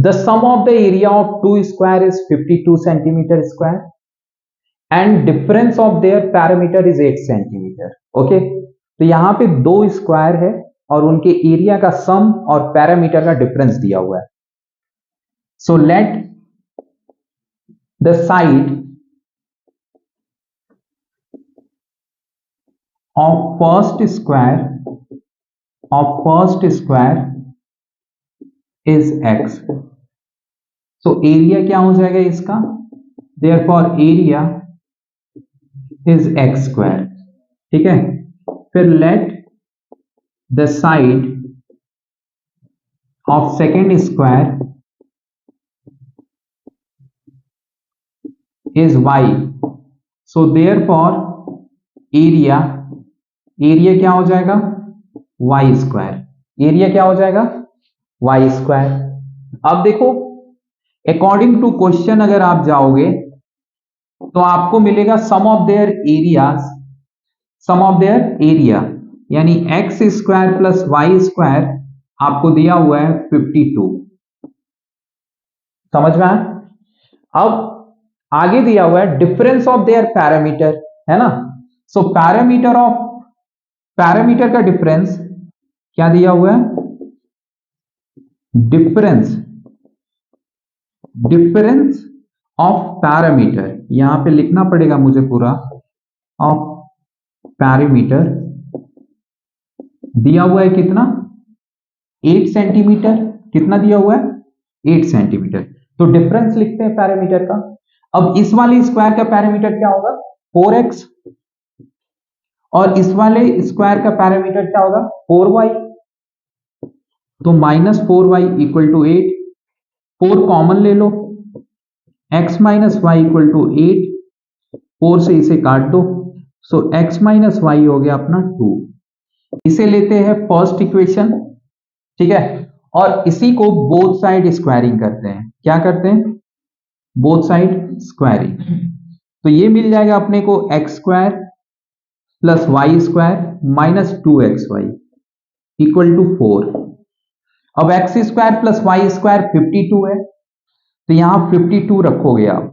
The sum of the area of two square is 52 centimeter square and difference of their parameter is 8 centimeter. Okay, तो यहां पे दो square है और उनके एरिया का सम और पैरामीटर का डिफरेंस दिया हुआ है. So let the side of first square is x. So area क्या हो जाएगा इसका, therefore area is x square. ठीक है, फिर let the side of second square is y. So therefore area क्या हो जाएगा, y स्क्वायर. एरिया क्या हो जाएगा, y स्क्वायर. अब देखो अकॉर्डिंग टू क्वेश्चन अगर आप जाओगे तो आपको मिलेगा सम ऑफ देयर एरिया यानी x square plus y square आपको दिया हुआ है 52. समझ में आया. अब आगे दिया हुआ है डिफरेंस ऑफ देयर पैरामीटर, है ना. सो पैरामीटर का डिफरेंस क्या दिया हुआ है, डिफरेंस ऑफ पैरामीटर. यहां पे लिखना पड़ेगा मुझे पूरा, ऑफ पैरामीटर दिया हुआ है कितना, 8 सेंटीमीटर. कितना दिया हुआ है, 8 सेंटीमीटर. तो डिफरेंस लिखते हैं पैरामीटर का. अब इस वाले स्क्वायर का पैरामीटर क्या होगा, 4x, और इस वाले स्क्वायर का पैरामीटर क्या होगा, 4y. तो -4y इक्वल टू 8. 4 कॉमन ले लो, x minus y equal to 8. 4 से इसे काट दो, सो x माइनस वाई हो गया अपना 2. इसे लेते हैं फर्स्ट इक्वेशन. ठीक है, और इसी को बोथ साइड स्क्वायरिंग करते हैं. क्या करते हैं, बोथ साइड स्क्वायरिंग. तो ये मिल जाएगा अपने को x square plus y square minus 2xy equal to 4. अब x square plus y square 52 है, तो यहां 52 रखोगे आप,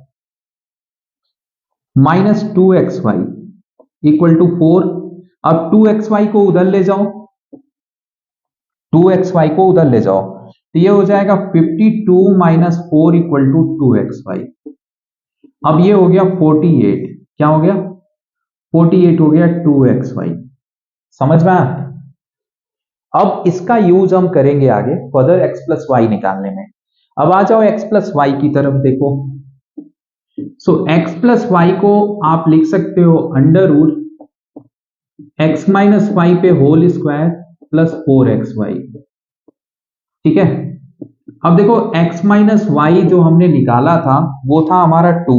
माइनस 2xy इक्वल टू 4. अब 2xy को उधर ले जाओ, 2xy को उधर ले जाओ, तो ये हो जाएगा 52 माइनस 4 इक्वल टू 2xy. अब ये हो गया 48. क्या हो गया, 48 हो गया 2xy. समझ में आया. अब इसका यूज हम करेंगे आगे फर्दर x प्लस वाई निकालने में. अब आ जाओ x प्लस वाई की तरफ देखो. सो x प्लस वाई को आप लिख सकते हो under root x minus y पे होल स्क्वायर प्लस 4xy. ठीक है, अब देखो x माइनस वाई जो हमने निकाला था वो था हमारा 2.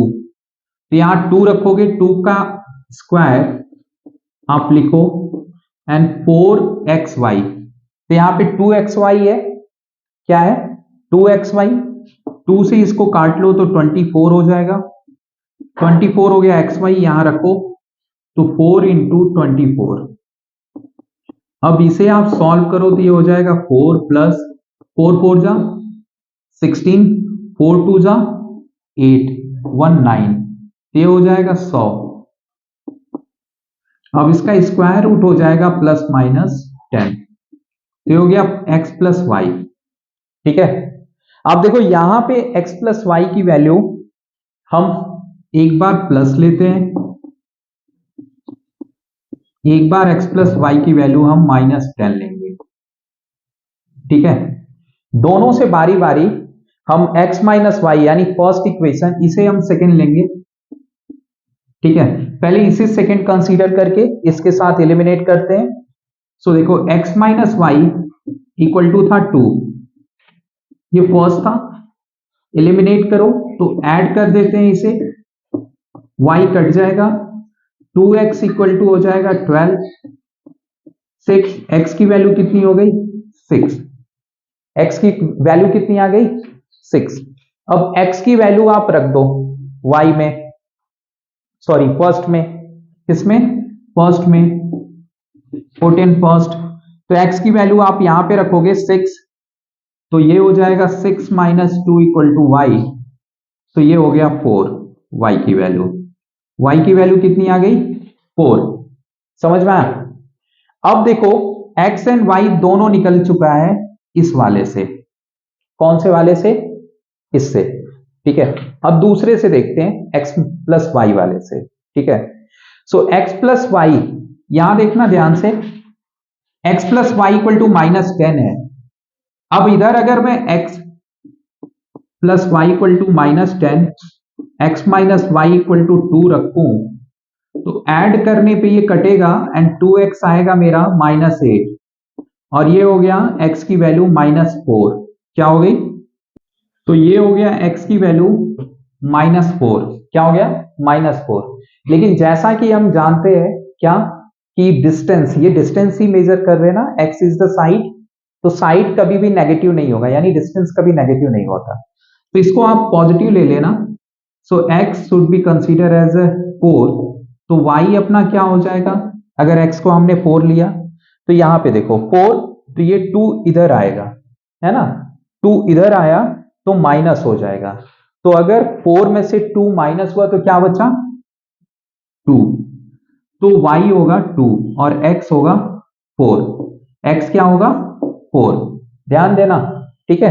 तो यहां 2 रखोगे, 2 का स्क्वायर आप लिखो एंड 4xy. तो यहां पे 2xy है, क्या है 2xy. 2 से इसको काट लो तो 24 हो जाएगा. 24 हो गया xy, यहां रखो तो 4 इंटू 24. अब इसे आप सॉल्व करो तो ये हो जाएगा 4 प्लस 4 4 जा 16, 4 2 जा 8, 1 9. ये हो जाएगा 100. अब इसका स्क्वायर रूट हो जाएगा प्लस माइनस 10. तो हो गया x प्लस वाई. ठीक है, अब देखो यहां पे x प्लस वाई की वैल्यू हम एक बार प्लस लेते हैं, एक बार x प्लस वाई की वैल्यू हम माइनस 10 लेंगे. ठीक है, दोनों से बारी बारी हम x माइनस वाई यानी फर्स्ट इक्वेशन, इसे हम सेकंड लेंगे. ठीक है, पहले इसे सेकंड कंसीडर करके इसके साथ एलिमिनेट करते हैं. सो देखो x minus y equal to था 2, ये फर्स्ट था. एलिमिनेट करो तो ऐड कर देते हैं इसे, y कट जाएगा, 2x इक्वल टू हो जाएगा 12. 6, x की वैल्यू कितनी हो गई 6. x की वैल्यू कितनी आ गई 6. अब x की वैल्यू आप रख दो y में, सॉरी फर्स्ट में, किसमें, फर्स्ट में, 14 फर्स्ट. तो x की वैल्यू आप यहां पे रखोगे 6, तो ये हो जाएगा 6 माइनस 2 इक्वल टू वाई, तो ये हो गया 4, वाई की वैल्यू, वाई की वैल्यू कितनी आ गई 4। समझ में आया? अब देखो एक्स एंड वाई दोनों निकल चुका है इस वाले से। कौन से वाले से? इससे। ठीक है, अब दूसरे से देखते हैं एक्स प्लस वाई वाले से। ठीक है, सो एक्स प्लस वाई, यहां देखना ध्यान से, x plus y equal to -10 है। अब इधर अगर मैं x plus y equal to -10, x minus y equal to 2 रखूं, तो ऐड करने पे ये कटेगा एंड 2x आएगा मेरा -8, और ये हो गया x की वैल्यू -4। क्या हो गई? तो ये हो गया x की वैल्यू -4। क्या हो गया? -4। लेकिन जैसा कि हम जानते हैं क्या, कि डिस्टेंस, ये डिस्टेंस ही मेजर कर रहे हैं ना, x इज द साइड, तो साइड कभी भी नेगेटिव नहीं होगा, यानी डिस्टेंस कभी नेगेटिव नहीं होता, तो इसको आप पॉजिटिव ले लेना। So x should be consider as 4, तो y अपना क्या हो जाएगा, अगर x को हमने 4 लिया तो यहां पे देखो 4, तो ये 2 इधर आएगा, है ना, 2 इधर आया तो माइनस हो जाएगा, तो अगर 4 में से 2 माइनस हुआ तो क्या बचा 2, तो y होगा 2 और x होगा 4, x क्या होगा 4, ध्यान देना। ठीक है,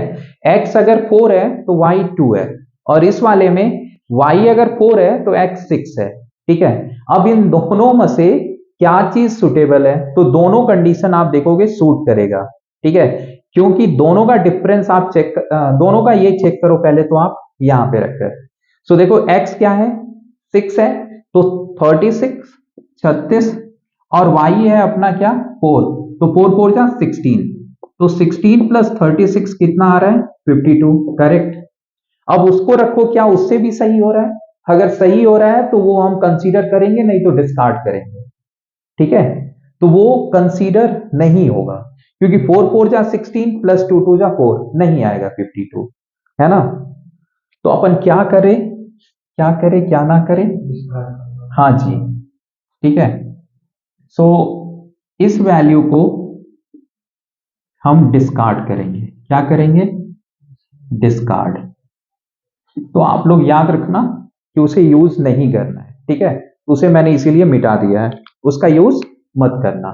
x अगर 4 है तो y 2 है, और इस वाले में y अगर 4 है तो x 6 है। ठीक है, अब इन दोनों में से क्या चीज सुटेबल है, तो दोनों कंडीशन आप देखोगे सूट करेगा। ठीक है, क्योंकि दोनों का डिफरेंस आप चेक, दोनों का ये चेक करो पहले, तो आप यहां पे रखकर, सो देखो x क्या है 6 है, तो 36 36, और y है अपना क्या 4, तो 4 4 जा 16, तो 16 प्लस 36 कितना आ रहा है 52, करेक्ट। अब उसको रखो, क्या उससे भी सही हो रहा है? अगर सही हो रहा है तो वो हम कंसीडर करेंगे, नहीं तो डिस्कार्ड करेंगे। ठीक है, तो वो कंसीडर नहीं होगा, क्योंकि 4 4 जा 16 प्लस 2 2 जा 4, नहीं आएगा 52, है ना। तो अपन क्या करें, क्या करें क्या ना करें? हाँ जी, ठीक है। सो इस वैल्यू को हम डिस्कार्ड करेंगे। क्या करेंगे? डिस्कार्ड। तो आप लोग याद रखना कि उसे यूज नहीं करना है। ठीक है, उसे मैंने इसीलिए मिटा दिया है, उसका यूज मत करना।